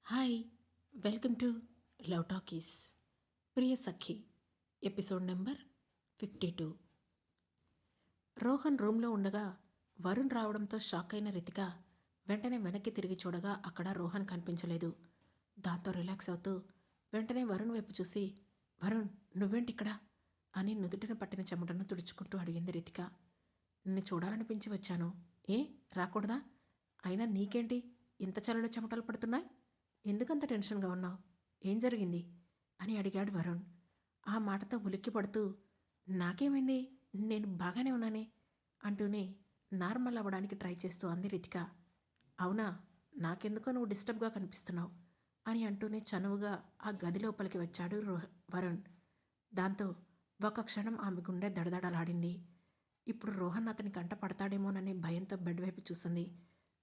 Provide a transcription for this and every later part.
Hi, welcome to love talkies. Priya Sakhi episode number 52. Rohan రూమ్లో ఉండగా వరుణ్ రావడంతో షాక్ అయిన రితిక వెంటనే వెనక్కి తిరిగి చూడగా అక్కడ రోహన్ కనిపించలేదు. దాంతో రిలాక్స్ అవుతూ వెంటనే వరుణ్ వైపు చూసి, వరుణ్ నువ్వేంటిక్కడ అని నుదుటిన పట్టిన చెమటను తుడుచుకుంటూ అడిగింది రితిక. నిన్ను చూడాలనిపించి వచ్చాను. ఏ రాకూడదా? అయినా నీకేంటి ఇంత చలిలో చెమటలు పడుతున్నాయి? ఎందుకంత టెన్షన్గా ఉన్నావు? ఏం జరిగింది అని అడిగాడు వరుణ్. ఆ మాటతో ఉలిక్కి పడుతూ, నాకేమైంది, నేను బాగానే ఉన్నానే అంటూనే నార్మల్ అవ్వడానికి ట్రై చేస్తూ అంది రితిక. అవునా, నాకెందుకో నువ్వు డిస్టర్బ్గా కనిపిస్తున్నావు అని అంటూనే చనువుగా ఆ గది లోపలికి వచ్చాడు వరుణ్. దాంతో ఒక క్షణం ఆమె గుండె దడదడలాడింది. ఇప్పుడు రోహన్ అతని కంట పడతాడేమోననే భయంతో బెడ్ వైపు చూసింది.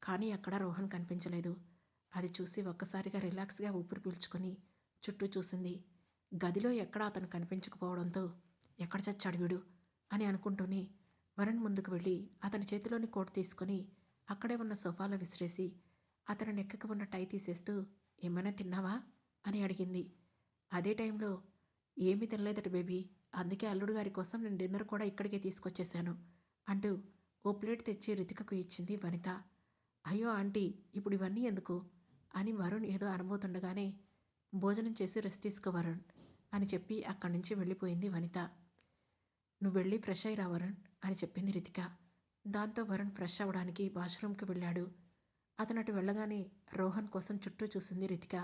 కానీ అక్కడ రోహన్ కనిపించలేదు. అది చూసి ఒక్కసారిగా రిలాక్స్గా ఊపిరి పీల్చుకొని చుట్టూ చూసింది. గదిలో ఎక్కడా అతను కనిపించకపోవడంతో ఎక్కడ చచ్చాడు వీడు అని అనుకుంటూనే వరుణ్ ముందుకు వెళ్ళి అతని చేతిలోని కోట్ తీసుకొని అక్కడే ఉన్న సోఫాలో విసిరేసి అతని నెక్కకి ఉన్న టై తీసేస్తూ, ఏమైనా తిన్నావా అని అడిగింది. అదే టైంలో, ఏమీ తినలేదట బేబీ, అందుకే అల్లుడు గారి కోసం నేను డిన్నర్ కూడా ఇక్కడికే తీసుకొచ్చేశాను అంటూ ఓ ప్లేట్ తెచ్చి రితికకు ఇచ్చింది వనిత. అయ్యో ఆంటీ, ఇప్పుడు ఇవన్నీ ఎందుకు అని వరుణ్ ఏదో అనబోతుండగానే, భోజనం చేసి రెస్ట్ తీసుకో వరుణ్ అని చెప్పి అక్కడి నుంచి వెళ్ళిపోయింది వనిత. నువ్వు వెళ్ళి ఫ్రెష్ అయ్యిరా వరుణ్ అని చెప్పింది రితిక. దాంతో వరుణ్ ఫ్రెష్ అవ్వడానికి వాష్రూమ్కి వెళ్ళాడు. అతను అటు వెళ్ళగానే రోహన్ కోసం చుట్టూ చూసింది రితిక.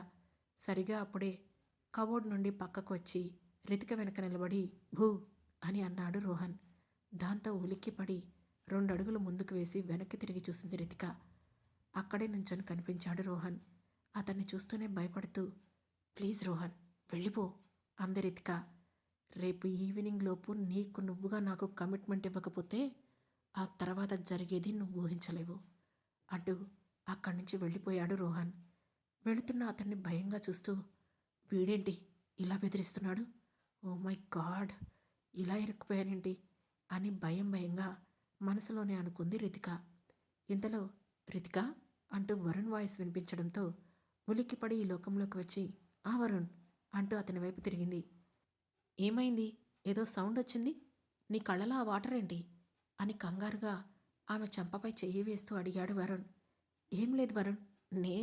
సరిగా అప్పుడే కబోర్డ్ నుండి పక్కకు వచ్చి రితిక వెనక నిలబడి భూ అని అన్నాడు రోహన్. దాంతో ఉలిక్కిపడి 2 అడుగులు ముందుకు వేసి వెనక్కి తిరిగి చూసింది రితిక. అక్కడే నుంచొని కనిపించాడు రోహన్. అతన్ని చూస్తూనే భయపడుతూ, ప్లీజ్ రోహన్ వెళ్ళిపో అంది రితిక. రేపు ఈవినింగ్ లోపు నీకు నువ్వుగా నాకు కమిట్మెంట్ ఇవ్వకపోతే ఆ తర్వాత జరిగేది నువ్వు ఊహించలేవు అంటూ అక్కడి నుంచి వెళ్ళిపోయాడు రోహన్. వెళుతున్న అతన్ని భయంగా చూస్తూ, వీడేంటి ఇలా బెదిరిస్తున్నాడు, ఓ మై గాడ్, ఇలా ఇరుక్కుపోయానేంటి అని భయంగా మనసులోనే అనుకుంది రితిక. ఇంతలో రితిక అంటూ వరుణ్ వాయిస్ వినిపించడంతో ఉలిక్కిపడి ఈ లోకంలోకి వచ్చి, ఆ వరుణ్ అంటూ అతని వైపు తిరిగింది. ఏమైంది, ఏదో సౌండ్ వచ్చింది, నీ కళ్ళలో ఆ వాటర్ ఏంటి అని కంగారుగా ఆమె చెంపపై చెయ్యి వేస్తూ అడిగాడు వరుణ్. ఏం లేదు వరుణ్, నే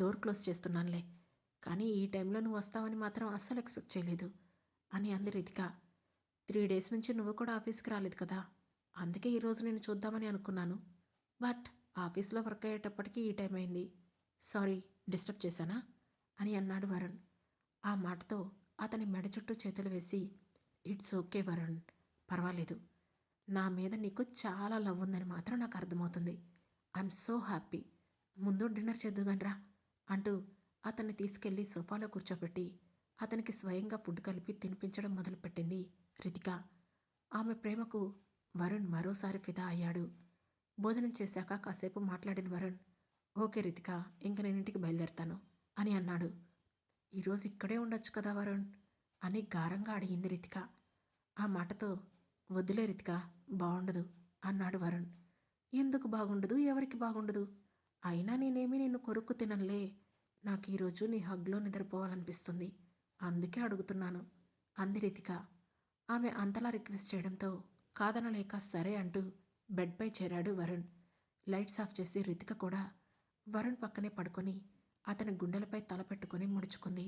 డోర్ క్లోజ్ చేస్తున్నానులే, కానీ ఈ టైంలో నువ్వు వస్తావని మాత్రం అస్సలు ఎక్స్పెక్ట్ చేయలేదు అని అంది రితిక. 3 డేస్ నుంచి నువ్వు కూడా ఆఫీస్కి రాలేదు కదా, అందుకే ఈరోజు నేను చూద్దామని అనుకున్నాను. బట్ ఆఫీస్లో వర్క్ అయ్యేటప్పటికీ ఈ టైం అయింది. సారీ, డిస్టర్బ్ చేశానా అని అన్నాడు వరుణ్. ఆ మాటతో అతని మెడ చుట్టూ చేతులు వేసి, ఇట్స్ ఓకే వరుణ్, పర్వాలేదు, నా మీద నీకు చాలా లవ్ ఉందని మాత్రం నాకు అర్థమవుతుంది. ఐఎమ్ సో హ్యాపీ, ముందు డిన్నర్ చేద్దుగానరా అంటూ అతన్ని తీసుకెళ్లి సోఫాలో కూర్చోబెట్టి అతనికి స్వయంగా ఫుడ్ కలిపి తినిపించడం మొదలుపెట్టింది రితిక. ఆమె ప్రేమకు వరుణ్ మరోసారి ఫిదా అయ్యాడు. భోజనం చేశాక కాసేపు మాట్లాడిన వరుణ్, ఓకే రితిక, ఇంక నేను ఇంటికి బయలుదేరుతాను అని అన్నాడు. ఈరోజు ఇక్కడే ఉండొచ్చు కదా వరుణ్ అని గారంగా అడిగింది రితిక. ఆ మాటతో, వద్దులే రితిక, బాగుండదు అన్నాడు వరుణ్. ఎందుకు బాగుండదు, ఎవరికి బాగుండదు, అయినా నేనేమీ నిన్ను కొరుక్కు తిననులే, నాకు ఈరోజు నీ హగ్లో నిద్రపోవాలనిపిస్తుంది, అందుకే అడుగుతున్నాను అంది రితిక. ఆమె అంతలా రిక్వెస్ట్ చేయడంతో కాదనలేక సరే అంటూ బెడ్పై చేరాడు వరుణ్. లైట్స్ ఆఫ్ చేసి రితిక కూడా వరుణ్ పక్కనే పడుకొని అతని గుండెలపై తల పెట్టుకుని ముడుచుకుంది.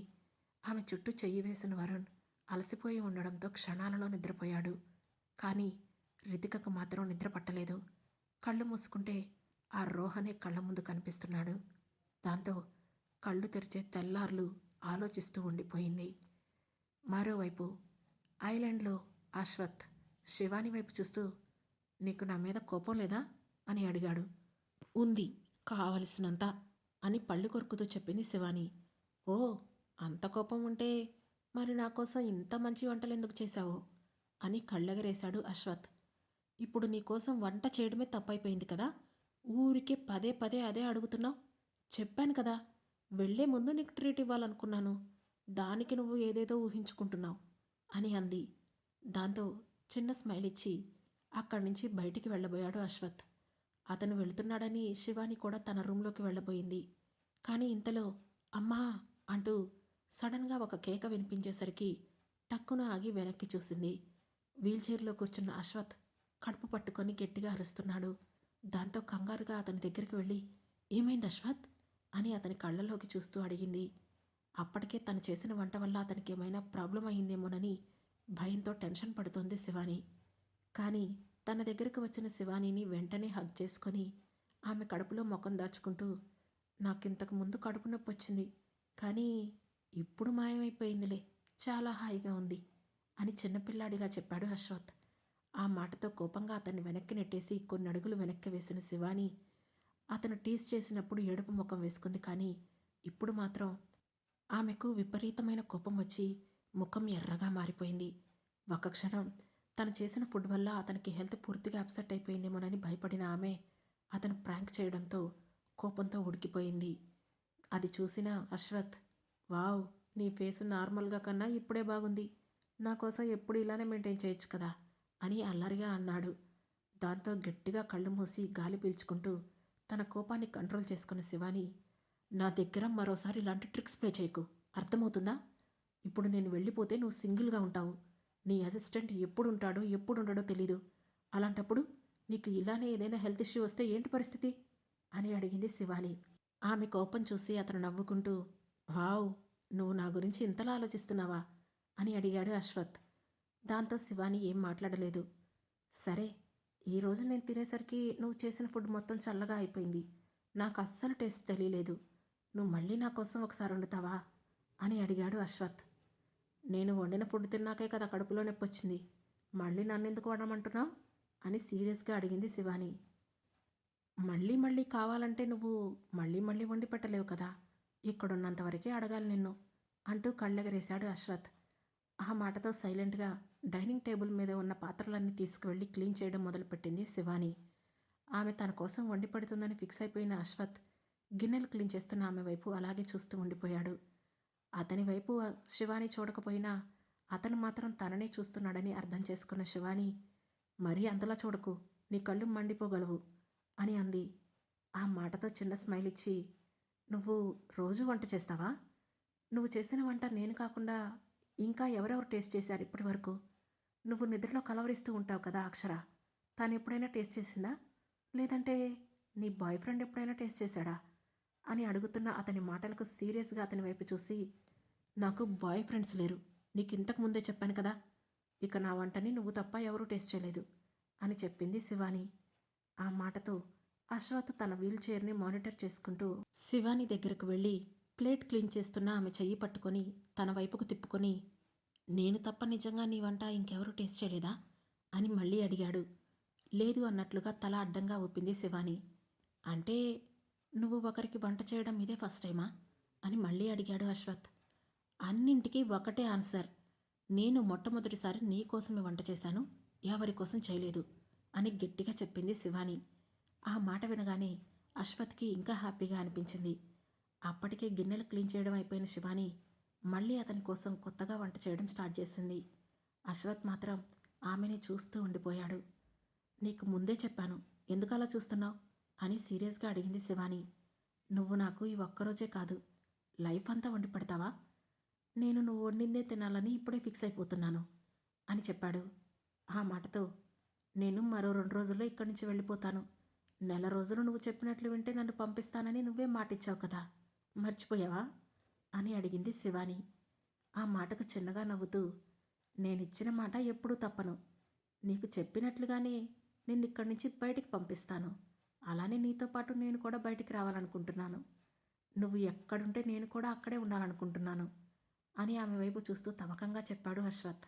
ఆమె చుట్టూ చెయ్యి వేసిన వరుణ్ అలసిపోయి ఉండడంతో క్షణాలలో నిద్రపోయాడు. కానీ రితికకు మాత్రం నిద్ర పట్టలేదు. కళ్ళు మూసుకుంటే ఆ రోహనే కళ్ళ ముందు కనిపిస్తున్నాడు. దాంతో కళ్ళు తెరిచే తెల్లార్లు ఆలోచిస్తూ ఉండిపోయింది. మరోవైపు ఐలాండ్లో అశ్వత్ శివాని వైపు చూస్తూ, నీకు నా మీద కోపం లేదా అని అడిగాడు. ఉంది, కావలసినంత అని పళ్ళు కొరుకుతూ చెప్పింది శివాని. ఓ, అంత కోపం ఉంటే మరి నా కోసం ఇంత మంచి వంటలు ఎందుకు చేశావో అని కళ్ళెగరేశాడు అశ్వత్. ఇప్పుడు నీకోసం వంట చేయడమే తప్పైపోయింది కదా, ఊరికే పదే పదే అదే అడుగుతున్నావు. చెప్పాను కదా, వెళ్లే ముందు నీకు ట్రీట్ ఇవ్వాలనుకున్నాను, దానికి నువ్వు ఏదేదో ఊహించుకుంటున్నావు అని అంది. దాంతో చిన్న స్మైల్ ఇచ్చి అక్కడి నుంచి బయటికి వెళ్ళబోయాడు అశ్వత్. అతను వెళుతున్నాడని శివాని కూడా తన రూంలోకి వెళ్ళబోయింది. కానీ ఇంతలో అమ్మా అంటూ సడన్గా ఒక కేక వినిపించేసరికి టక్కున ఆగి వెనక్కి చూసింది. వీల్చైర్లో కూర్చున్న అశ్వత్ కడుపు పట్టుకొని గట్టిగా అరుస్తున్నాడు. దాంతో కంగారుగా అతని దగ్గరికి వెళ్ళి, ఏమైంది అశ్వత్ అని అతని కళ్ళలోకి చూస్తూ అడిగింది. అప్పటికే తను చేసిన వంట వల్ల అతనికి ఏమైనా ప్రాబ్లం అయిందేమోనని భయంతో టెన్షన్ పడుతోంది శివాని. కానీ తన దగ్గరకు వచ్చిన శివానీని వెంటనే హగ్ చేసుకొని ఆమె కడుపులో ముఖం దాచుకుంటూ, నాకింతకు ముందు కడుపు నొప్పి వచ్చింది, కానీ ఇప్పుడు మాయమైపోయిందిలే, చాలా హాయిగా ఉంది అని చిన్నపిల్లాడిలా చెప్పాడు అశ్వత్. ఆ మాటతో కోపంగా అతన్ని వెనక్కి నెట్టేసి కొన్ని అడుగులు వెనక్కి వేసిన శివాని అతను టీస్ చేసినప్పుడు ఏడుపు ముఖం వేసుకుంది. కానీ ఇప్పుడు మాత్రం ఆమెకు విపరీతమైన కోపం వచ్చి ముఖం ఎర్రగా మారిపోయింది. ఒక క్షణం తను చేసిన ఫుడ్ వల్ల అతనికి హెల్త్ పూర్తిగా అప్సెట్ అయిపోయిందేమోనని భయపడిన ఆమె అతను ప్రాంక్ చేయడంతో కోపంతో ఉడికిపోయింది. అది చూసిన అశ్వత్, వావ్, నీ ఫేసు నార్మల్గా కన్నా ఇప్పుడే బాగుంది, నా కోసం ఎప్పుడు ఇలానే మెయింటైన్ చేయొచ్చు కదా అని అల్లరిగా అన్నాడు. దాంతో గట్టిగా కళ్ళు మూసి గాలి పీల్చుకుంటూ తన కోపాన్ని కంట్రోల్ చేసుకున్న శివాని, నా దగ్గర మరోసారి ఇలాంటి ట్రిక్స్ ప్లే చేయకు, అర్థమవుతుందా? ఇప్పుడు నేను వెళ్ళిపోతే నువ్వు సింగిల్గా ఉంటావు, నీ అసిస్టెంట్ ఎప్పుడు ఉంటాడో ఎప్పుడు ఉండడో తెలీదు, అలాంటప్పుడు నీకు ఇలానే ఏదైనా హెల్త్ ఇష్యూ వస్తే ఏంటి పరిస్థితి అని అడిగింది శివాని. ఆమె కోపం చూసి అతను నవ్వుకుంటూ, వావ్, నువ్వు నా గురించి ఇంతలా ఆలోచిస్తున్నావా అని అడిగాడు అశ్వత్. దాంతో శివాని ఏం మాట్లాడలేదు. సరే, ఈరోజు నేను తినేసరికి నువ్వు చేసిన ఫుడ్ మొత్తం చల్లగా అయిపోయింది, నాకు అస్సలు టేస్ట్ తెలియలేదు, నువ్వు మళ్ళీ నా కోసం ఒకసారి వండుతావా అని అడిగాడు అశ్వత్. నేను వండిన ఫుడ్ తిన్నాకే కదా కడుపులో నొప్పి వచ్చింది, మళ్ళీ నన్నెందుకు వండమంటున్నావు అని సీరియస్గా అడిగింది శివాని. మళ్ళీ మళ్ళీ కావాలంటే నువ్వు మళ్ళీ మళ్ళీ వండి పెట్టలేవు కదా, ఇక్కడున్నంతవరకే అడగాలి నిన్ను అంటూ కళ్ళెగరేశాడు అశ్వత్. ఆ మాటతో సైలెంట్గా డైనింగ్ టేబుల్ మీద ఉన్న పాత్రలన్నీ తీసుకువెళ్ళి క్లీన్ చేయడం మొదలుపెట్టింది శివాని. ఆమె తన కోసం వండి పెడుతుందని ఫిక్స్ అయిపోయిన అశ్వత్ గిన్నెలు క్లీన్ చేస్తున్న ఆమె వైపు అలాగే చూస్తూ ఉండిపోయాడు. అతని వైపు శివాని చూడకపోయినా అతను మాత్రం తననే చూస్తున్నాడని అర్థం చేసుకున్న శివాని, మరీ అంతలా చూడకు, నీ కళ్ళు మండిపోగలవు అని అంది. ఆ మాటతో చిన్న స్మైల్ ఇచ్చి, నువ్వు రోజు వంట చేస్తావా? నువ్వు చేసిన వంట నేను కాకుండా ఇంకా ఎవరెవరు టేస్ట్ చేశారు ఇప్పటి వరకు? నువ్వు నిద్రలో కలవరిస్తూ ఉంటావు కదా అక్షర, తాను ఎప్పుడైనా టేస్ట్ చేసిందా, లేదంటే నీ బాయ్ ఫ్రెండ్ ఎప్పుడైనా టేస్ట్ చేశాడా అని అడుగుతున్న అతని మాటలకు సీరియస్గా అతని వైపు చూసి, నాకు బాయ్ ఫ్రెండ్స్ లేరు, నీకు ఇంతకు ముందే చెప్పాను కదా, ఇక నా వంటని నువ్వు తప్ప ఎవరూ టేస్ట్ చేయలేదు అని చెప్పింది శివాని. ఆ మాటతో అశ్వత్ తన వీల్ చైర్ని మానిటర్ చేసుకుంటూ శివాని దగ్గరకు వెళ్ళి ప్లేట్ క్లీన్ చేస్తున్న ఆమె చెయ్యి పట్టుకొని తన వైపుకు తిప్పుకొని, నేను తప్ప నిజంగా నీ వంట ఇంకెవరూ టేస్ట్ చేయలేదా అని మళ్ళీ అడిగాడు. లేదు అన్నట్లుగా తల అడ్డంగా ఊపింది శివాని. అంటే నువ్వు ఒకరికి వంట చేయడం ఇదే ఫస్ట్ టైమా అని మళ్ళీ అడిగాడు అశ్వత్. అన్నింటికీ ఒకటే ఆన్సర్, నేను మొట్టమొదటిసారి నీ కోసమే వంట చేశాను, ఎవరి కోసం చేయలేదు అని గట్టిగా చెప్పింది శివాని. ఆ మాట వినగానే అశ్వత్కి ఇంకా హ్యాపీగా అనిపించింది. అప్పటికే గిన్నెలు క్లీన్ చేయడం అయిపోయిన శివాని మళ్ళీ అతని కోసం కొత్తగా వంట చేయడం స్టార్ట్ చేసింది. అశ్వత్ మాత్రం ఆమెని చూస్తూ ఉండిపోయాడు. నీకు ముందే చెప్పాను, ఎందుకు అలా చూస్తున్నావు అని సీరియస్గా అడిగింది శివాని. నువ్వు నాకు ఈ ఒక్కరోజే కాదు, లైఫ్ అంతా వండి పెడతావా? నేను నువ్వు వండిందే తినాలని ఇప్పుడే ఫిక్స్ అయిపోతున్నాను అని చెప్పాడు. ఆ మాటతో, నేను మరో 2 రోజుల్లో ఇక్కడి నుంచి వెళ్ళిపోతాను, నెల రోజులు నువ్వు చెప్పినట్లు వింటే నన్ను పంపిస్తానని నువ్వే మాటిచ్చావు కదా, మర్చిపోయావా అని అడిగింది శివాని. ఆ మాటకు చిన్నగా నవ్వుతూ, నేనిచ్చిన మాట ఎప్పుడూ తప్పను, నీకు చెప్పినట్లుగానే నిన్నిక్కడి నుంచి బయటికి పంపిస్తాను, అలానే నీతో పాటు నేను కూడా బయటికి రావాలనుకుంటున్నాను, నువ్వు ఎక్కడుంటే నేను కూడా అక్కడే ఉండాలనుకుంటున్నాను అని ఆమె వైపు చూస్తూ తమకంగా చెప్పాడు అశ్వత్.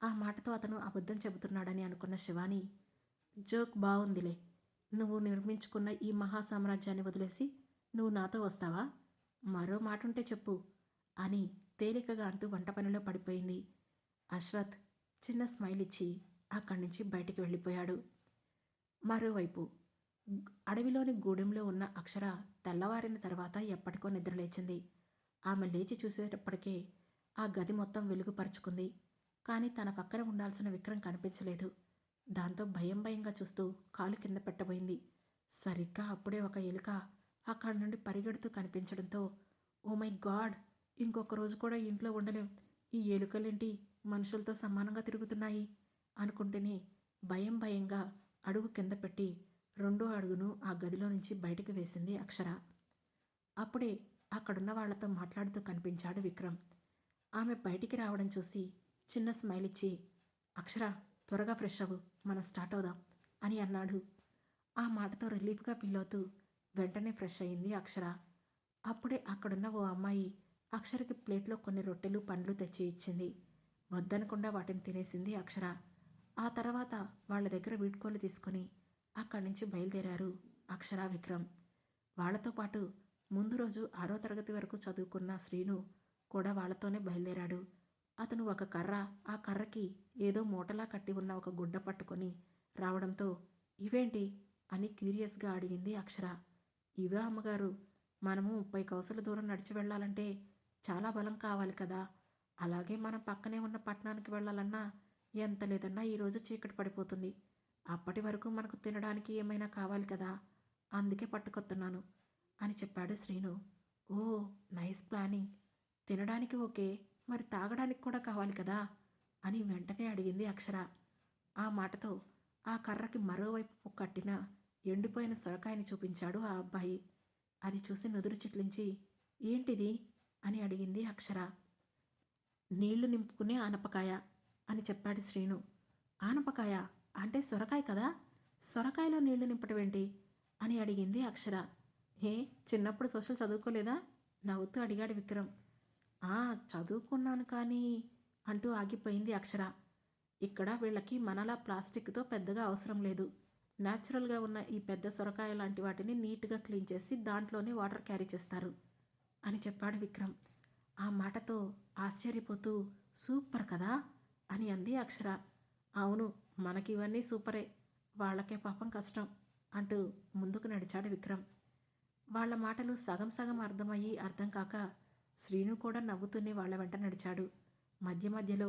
ఆ మాటతో అతను అబద్ధం చెబుతున్నాడని అనుకున్న శివాని, జోక్ బాగుందిలే, నువ్వు నిర్మించుకున్న ఈ మహాసామ్రాజ్యాన్ని వదిలేసి నువ్వు నాతో వస్తావా, మరో మాట ఉంటే చెప్పు అని తేలికగా అంటూ వంట పనిలో పడిపోయింది. అశ్వత్ చిన్న స్మైల్ ఇచ్చి అక్కడి నుంచి బయటికి వెళ్ళిపోయాడు. మరోవైపు అడవిలోని గూడెంలో ఉన్న అక్షర తెల్లవారిన తర్వాత ఎప్పటికో నిద్రలేచింది. ఆమె లేచి చూసేటప్పటికే ఆ గది మొత్తం వెలుగుపరుచుకుంది. కానీ తన పక్కన ఉండాల్సిన విక్రమ్ కనిపించలేదు. దాంతో భయం భయంగా చూస్తూ కాలు కింద పెట్టబోయింది. సరిగ్గా అప్పుడే ఒక ఎలుక అక్కడి నుండి పరిగెడుతూ కనిపించడంతో ఓ మై గాడ్! ఇంకొక రోజు కూడా ఇంట్లో ఉండలేం. ఈ ఎలుకలేంటి మనుషులతో సమానంగా తిరుగుతున్నాయి అనుకుంటూనే భయం భయంగా అడుగు కింద పెట్టి రెండో అడుగును ఆ గదిలో నుంచి బయటకు వేసింది అక్షర. అప్పుడే అక్కడున్న వాళ్లతో మాట్లాడుతూ కనిపించాడు విక్రమ్. ఆమె బయటికి రావడం చూసి చిన్న స్మైల్ ఇచ్చి, అక్షర త్వరగా ఫ్రెష్ అవ్వు, మనం స్టార్ట్ అవుదాం అని అన్నాడు. ఆ మాటతో రిలీఫ్గా ఫీల్ అవుతూ వెంటనే ఫ్రెష్ అయింది అక్షర. అప్పుడే అక్కడున్న ఓ అమ్మాయి అక్షరకి ప్లేట్లో కొన్ని రొట్టెలు పండ్లు తెచ్చి ఇచ్చింది. వద్దనకుండా వాటిని తినేసింది అక్షర. ఆ తర్వాత వాళ్ళ దగ్గర వీడ్కోలు తీసుకొని అక్కడి నుంచి బయలుదేరారు అక్షర, విక్రమ్. వాళ్లతో పాటు ముందు రోజు 6వ తరగతి వరకు చదువుకున్న శ్రీను కూడా వాళ్లతోనే బయలుదేరాడు. అతను ఒక కర్ర, ఆ కర్రకి ఏదో మూటలా కట్టి ఉన్న ఒక గుడ్డ పట్టుకొని రావడంతో ఇవేంటి అని క్యూరియస్గా అడిగింది అక్షర. ఇవే అమ్మగారు, మనము 30 కౌసల దూరం నడిచి వెళ్ళాలంటే చాలా బలం కావాలి కదా. అలాగే మనం పక్కనే ఉన్న పట్టణానికి వెళ్ళాలన్నా ఎంత లేదన్నా ఈరోజు చీకటి పడిపోతుంది. అప్పటి వరకు మనకు తినడానికి ఏమైనా కావాలి కదా, అందుకే పట్టుకొస్తున్నాను అని చెప్పాడు శ్రీను. ఓ, నైస్ ప్లానింగ్. తినడానికి ఓకే, మరి తాగడానికి కూడా కావాలి కదా అని వెంటనే అడిగింది అక్షర. ఆ మాటతో ఆ కర్రకి మరోవైపు కట్టిన ఎండిపోయిన సొరకాయని చూపించాడు ఆ అబ్బాయి. అది చూసి నుదురు చిట్లించి ఏంటిది అని అడిగింది అక్షర. నీళ్లు నింపుకునే ఆనపకాయ అని చెప్పాడు శ్రీను. ఆనపకాయ అంటే సొరకాయ కదా, సొరకాయలో నీళ్లు నింపటమేంటి అని అడిగింది అక్షర. ఏ, చిన్నప్పుడు సోషల్ చదువుకోలేదా నవ్వుతూ అడిగాడు విక్రమ్. చదువుకున్నాను కానీ అంటూ ఆగిపోయింది అక్షర. ఇక్కడ వీళ్ళకి మనలా ప్లాస్టిక్తో పెద్దగా అవసరం లేదు. న్యాచురల్గా ఉన్న ఈ పెద్ద సొరకాయ లాంటి వాటిని నీట్గా క్లీన్ చేసి దాంట్లోనే వాటర్ క్యారీ చేస్తారు అని చెప్పాడు విక్రమ్. ఆ మాటతో ఆశ్చర్యపోతూ సూపర్ కదా అని అంది అక్షర. అవును, మనకి ఇవన్నీ సూపరే, వాళ్ళకే పాపం కష్టం అంటూ ముందుకు నడిచాడు విక్రమ్. వాళ్ల మాటలు సగం సగం అర్థమయ్యి అర్థం కాక శ్రీను కూడా నవ్వుతూనే వాళ్ల వెంట నడిచాడు. మధ్య మధ్యలో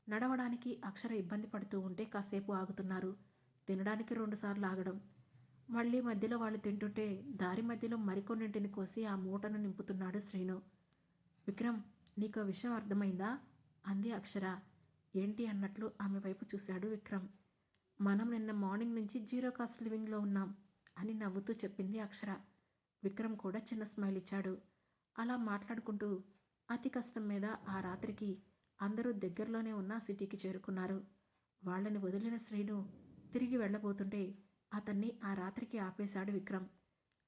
నడవడానికి అక్షర ఇబ్బంది పడుతూ ఉంటే కాసేపు ఆగుతున్నారు. తినడానికి 2 సార్లు ఆగడం. మళ్ళీ మధ్యలో వాళ్ళు తింటుంటే దారి మధ్యలో మరికొన్నింటిని కోసి ఆ మూటను నింపుతున్నాడు శ్రీను. విక్రమ్, నీకో విషయం అర్థమైందా అంది అక్షర. ఏంటి అన్నట్లు ఆమె వైపు చూశాడు విక్రమ్. మనం నిన్న మార్నింగ్ నుంచి జీరో కాస్ట్ లివింగ్లో ఉన్నాం అని నవ్వుతూ చెప్పింది అక్షర. విక్రమ్ కూడా చిన్న స్మైల్ ఇచ్చాడు. అలా మాట్లాడుకుంటూ అతి కష్టం మీద ఆ రాత్రికి అందరూ దగ్గరలోనే ఉన్న సిటీకి చేరుకున్నారు. వాళ్ళని వదిలిన శ్రీను తిరిగి వెళ్ళబోతుంటే అతన్ని ఆ రాత్రికి ఆపేశాడు విక్రమ్.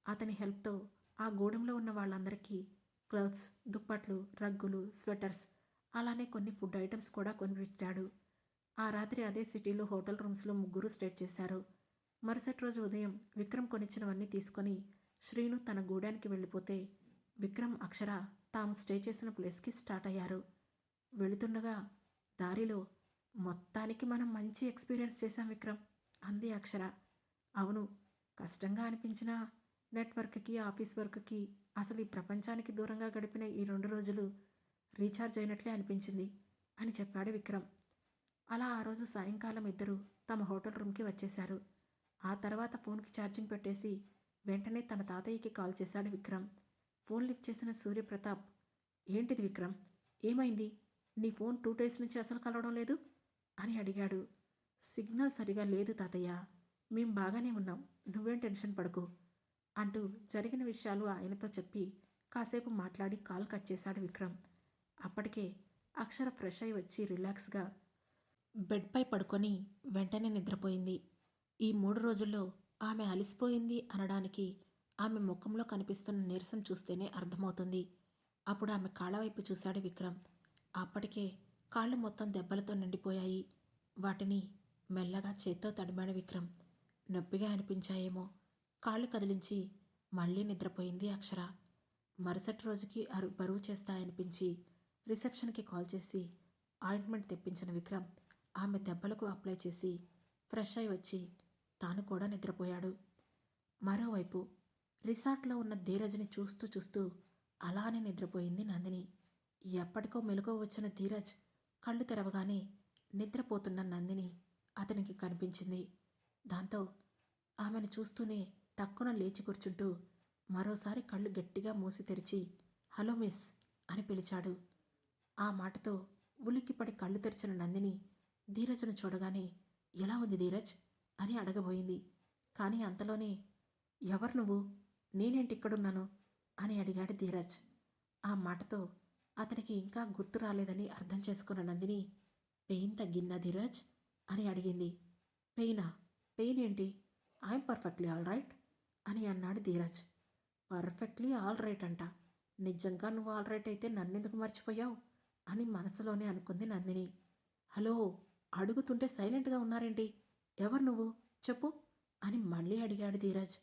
అతని హెల్ప్తో ఆ గూడెంలో ఉన్న వాళ్ళందరికీ క్లోత్స్, దుప్పట్లు, రగ్గులు, స్వెటర్స్, అలానే కొన్ని ఫుడ్ ఐటమ్స్ కూడా కొనిపెట్టాడు. ఆ రాత్రి అదే సిటీలో హోటల్ రూమ్స్లో ముగ్గురు స్టే చేశారు. మరుసటి రోజు ఉదయం విక్రమ్ కొనిచ్చినవన్నీ తీసుకొని శ్రీను తన గూడానికి వెళ్ళిపోతే విక్రమ్, అక్షర తాము స్టే చేసిన ప్లేస్కి స్టార్ట్ అయ్యారు. వెళుతుండగా దారిలో మొత్తానికి మనం మంచి ఎక్స్పీరియన్స్ చేశాం విక్రమ్ అంది అక్షర. అవును, కష్టంగా అనిపించిన నెట్వర్క్కి, ఆఫీస్ వర్క్కి, అసలు ఈ ప్రపంచానికి దూరంగా గడిపిన ఈ 2 రోజులు రీఛార్జ్ అయినట్లే అనిపించింది అని చెప్పాడు విక్రమ్. అలా ఆ రోజు సాయంకాలం ఇద్దరు తమ హోటల్ రూమ్కి వచ్చేశారు. ఆ తర్వాత ఫోన్కి ఛార్జింగ్ పెట్టేసి వెంటనే తన తాతయ్యకి కాల్ చేశాడు విక్రమ్. ఫోన్ లిఫ్ట్ చేసిన సూర్యప్రతాప్, ఏంటిది విక్రమ్, ఏమైంది, నీ ఫోన్ 2 days నుంచి అసలు కలవడం లేదు అని అడిగాడు. సిగ్నల్ సరిగా లేదు తాతయ్య, మేం బాగానే ఉన్నాం, నువ్వేం టెన్షన్ పడకు అంటూ జరిగిన విషయాలు ఆయనతో చెప్పి కాసేపు మాట్లాడి కాల్ కట్ చేశాడు విక్రమ్. అప్పటికే అక్షర ఫ్రెష్ అయి వచ్చి రిలాక్స్గా బెడ్పై పడుకొని వెంటనే నిద్రపోయింది. ఈ 3 రోజుల్లో ఆమె అలసిపోయింది అనడానికి ఆమె ముఖంలో కనిపిస్తున్న నీరసం చూస్తేనే అర్థమవుతుంది. అప్పుడు ఆమె కాళ్ళ వైపు చూశాడు విక్రమ్. అప్పటికే కాళ్ళు మొత్తం దెబ్బలతో నిండిపోయాయి. వాటిని మెల్లగా చేత్తో తడిమాడు విక్రమ్. నొప్పిగా అనిపించాయేమో కాళ్ళు కదిలించి మళ్ళీ నిద్రపోయింది అక్షర. మరుసటి రోజుకి బరువు చేస్తాయనిపించి రిసెప్షన్కి కాల్ చేసి ఆయింట్మెంట్ తెప్పించిన విక్రమ్ ఆమె దెబ్బలకు అప్లై చేసి ఫ్రెష్ అయి వచ్చి తాను కూడా నిద్రపోయాడు. మరోవైపు రిసార్ట్లో ఉన్న ధీరజ్ని చూస్తూ చూస్తూ అలానే నిద్రపోయింది నందిని. ఎప్పటికో మెలకువ వచ్చిన ధీరజ్ కళ్ళు తెరవగానే నిద్రపోతున్న నందిని అతనికి కనిపించింది. దాంతో ఆమెను చూస్తూనే టక్కున లేచి కూర్చుంటూ మరోసారి కళ్ళు గట్టిగా మూసి తెరిచి హలో మిస్ అని పిలిచాడు. ఆ మాటతో ఉలిక్కిపడి కళ్ళు తెరిచిన నందిని ధీరజ్ను చూడగానే ఎలా ఉంది ధీరజ్ అని అడగబోయింది. కానీ అంతలోనే ఎవరు నువ్వు, నేనేంటి ఇక్కడున్నాను అని అడిగాడు ధీరజ్. ఆ మాటతో అతనికి ఇంకా గుర్తు రాలేదని అర్థం చేసుకున్న నందిని పెయిన్ తగ్గిందా ధీరజ్ అని అడిగింది. పెయినా? పెయిన్ ఏంటి? ఐఎమ్ పర్ఫెక్ట్లీ ఆల్ రైట్ అని అన్నాడు ధీరజ్. పర్ఫెక్ట్లీ ఆల్ రైట్ అంట. నిజంగా నువ్వు ఆల్ రైట్ అయితే నన్నెందుకు మర్చిపోయావు అని మనసులోనే అనుకుంది నందిని. హలో, అడుగుతుంటే సైలెంట్గా ఉన్నారేంటి? ఎవరు నువ్వు చెప్పు అని మళ్ళీ అడిగాడు ధీరజ్.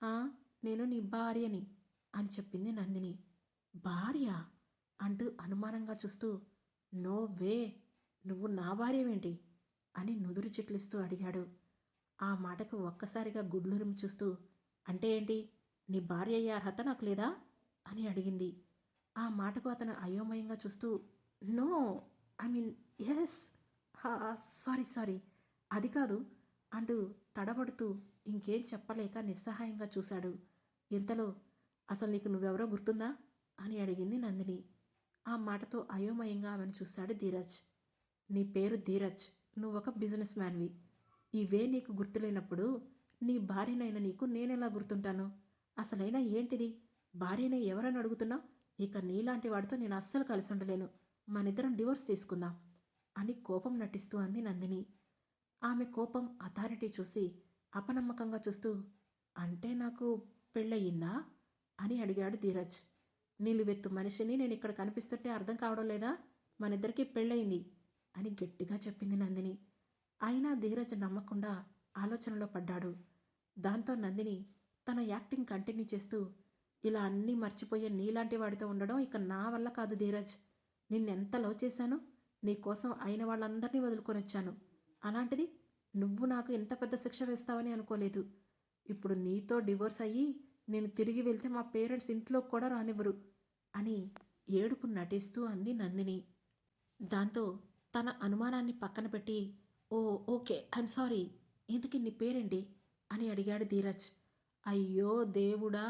"ఆ, నేను నీ భార్యని అని చెప్పింది నందిని. భార్య అంటూ అనుమానంగా చూస్తూ, నో వే, నువ్వు నా భార్యవేంటి అని నుదురు చిట్లిస్తూ అడిగాడు. ఆ మాటకు ఒక్కసారిగా గుడ్లురిమి చూస్తూ, అంటే ఏంటి, నీ భార్య అయ్యే అర్హత నాకు లేదా అని అడిగింది. ఆ మాటకు అతను అయోమయంగా చూస్తూ, no, I mean yes, sorry sorry, అది కాదు అంటూ తడబడుతూ ఇంకేం చెప్పలేక నిస్సహాయంగా చూశాడు. ఇంతలో అసలు నీకు నువ్వెవరో గుర్తుందా అని అడిగింది నందిని. ఆ మాటతో అయోమయంగా ఆమెను చూశాడు ధీరజ్. నీ పేరు ధీరజ్, నువ్వొక బిజినెస్ మ్యాన్వి. ఇవే నీకు గుర్తులేనప్పుడు నీ భార్యనైనా నీకు నేనెలా గుర్తుంటాను? అసలైనా ఏంటిది? భార్యనే ఎవరని అడుగుతున్నావు? ఇక నీలాంటి వాడితో నేను అస్సలు కలిసి ఉండలేను. మనిద్దరం డివోర్స్ తీసుకుందాం అని కోపం నటిస్తూ అంది నందిని. ఆమె కోపం, అథారిటీ చూసి అపనమ్మకంగా చూస్తూ, అంటే నాకు పెళ్ళయిందా అని అడిగాడు ధీరజ్. నిలువెత్తు మనిషిని నేను ఇక్కడ కనిపిస్తుంటే అర్థం కావడం లేదా? మనిద్దరికీ పెళ్ళయింది అని గట్టిగా చెప్పింది నందిని. అయినా ధీరజ్ నమ్మకుండా ఆలోచనలో పడ్డాడు. దాంతో నందిని తన యాక్టింగ్ కంటిన్యూ చేస్తూ, ఇలా అన్నీ మర్చిపోయే నీలాంటి వాడితో ఉండడం ఇక నా వల్ల కాదు ధీరజ్. నిన్నెంత లవ్ చేశాను, నీకోసం అయిన వాళ్ళందరినీ వదులుకొని వచ్చాను. అలాంటిది నువ్వు నాకు ఎంత పెద్ద శిక్ష వేస్తావని అనుకోలేదు. ఇప్పుడు నీతో డివోర్స్ అయ్యి నేను తిరిగి వెళ్తే మా పేరెంట్స్ ఇంట్లోకి కూడా రానివ్వరు అని ఏడుపు నటిస్తూ అంది నందిని. దాంతో తన అనుమానాన్ని పక్కన పెట్టి, ఓ ఓకే, ఐఎమ్ సారీ, ఇంతకీ నీ పేరేంటి అని అడిగాడు ధీరజ్. అయ్యో దేవుడా,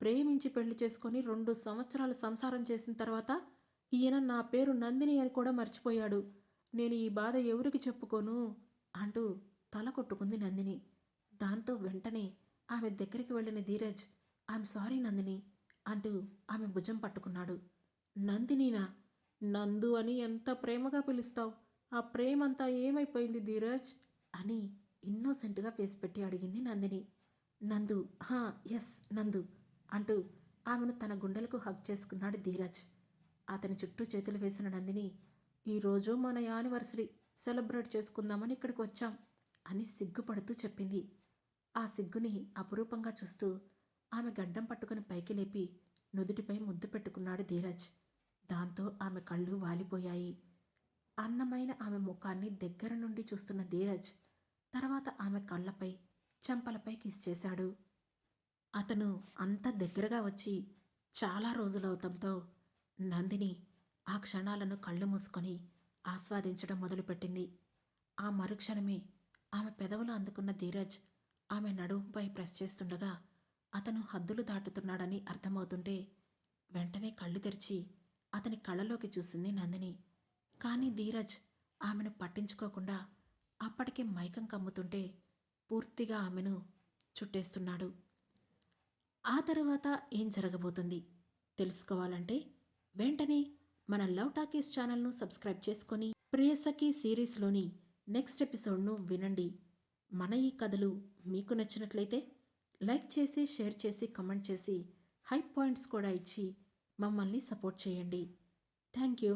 ప్రేమించి పెళ్లి చేసుకొని 2 సంవత్సరాలు సంసారం చేసిన తర్వాత ఈయన నా పేరు నందిని అని కూడా మర్చిపోయాడు. నేను ఈ బాధ ఎవరికి చెప్పుకోను అంటూ తల కొట్టుకుంది నందిని. దాంతో వెంటనే ఆమె దగ్గరికి వెళ్ళిన ధీరజ్, ఐఎమ్ సారీ నందిని అంటూ ఆమె భుజం పట్టుకున్నాడు. నందినీనా? నందు అని ఎంత ప్రేమగా పిలుస్తావు, ఆ ప్రేమంతా ఏమైపోయింది ధీరజ్ అని ఇన్నోసెంట్గా ఫేస్ పెట్టి అడిగింది నందిని. నందు, హా ఎస్ నందు అంటూ ఆమెను తన గుండెలకు హగ్ చేసుకున్నాడు ధీరజ్. అతని చుట్టూ చేతులు వేసిన నందిని, ఈరోజు మన యానివర్సరీ సెలబ్రేట్ చేసుకుందామని ఇక్కడికి వచ్చాం అని సిగ్గుపడుతూ చెప్పింది. ఆ సిగ్గుని అపురూపంగా చూస్తూ ఆమె గడ్డం పట్టుకుని పైకి లేపి నుదుటిపై ముద్దు పెట్టుకున్నాడు ధీరజ్. దాంతో ఆమె కళ్ళు వాలిపోయాయి. అందమైన ఆమె ముఖాన్ని దగ్గర నుండి చూస్తున్న ధీరజ్ తర్వాత ఆమె కళ్ళపై, చెంపలపై కిస్ చేశాడు. అతను అంత దగ్గరగా వచ్చి చాలా రోజులవుతంతో నందిని ఆ క్షణాలను కళ్ళు మూసుకొని ఆస్వాదించడం మొదలుపెట్టింది. ఆ మరుక్షణమే ఆమె పెదవులు అందుకున్న ధీరజ్ ఆమె నడుంపై ప్రెస్ చేస్తుండగా అతను హద్దులు దాటుతున్నాడని అర్థమవుతుంటే వెంటనే కళ్ళు తెరిచి అతని కళ్ళలోకి చూసింది నందిని. కానీ ధీరజ్ ఆమెను పట్టించుకోకుండా అప్పటికే మైకం కమ్ముతుంటే పూర్తిగా ఆమెను చుట్టేస్తున్నాడు. ఆ తరువాత ఏం జరగబోతుంది తెలుసుకోవాలంటే వెంటనే మన లవ్ టాకీస్ ఛానల్ను సబ్స్క్రైబ్ చేసుకొని ప్రియసఖి సిరీస్లోని నెక్స్ట్ ఎపిసోడ్ను వినండి. మన ఈ కథలు మీకు నచ్చినట్లయితే లైక్ చేసి, షేర్ చేసి, కమెంట్ చేసి, హై పాయింట్స్ కూడా ఇచ్చి మమ్మల్ని సపోర్ట్ చేయండి. Thank you.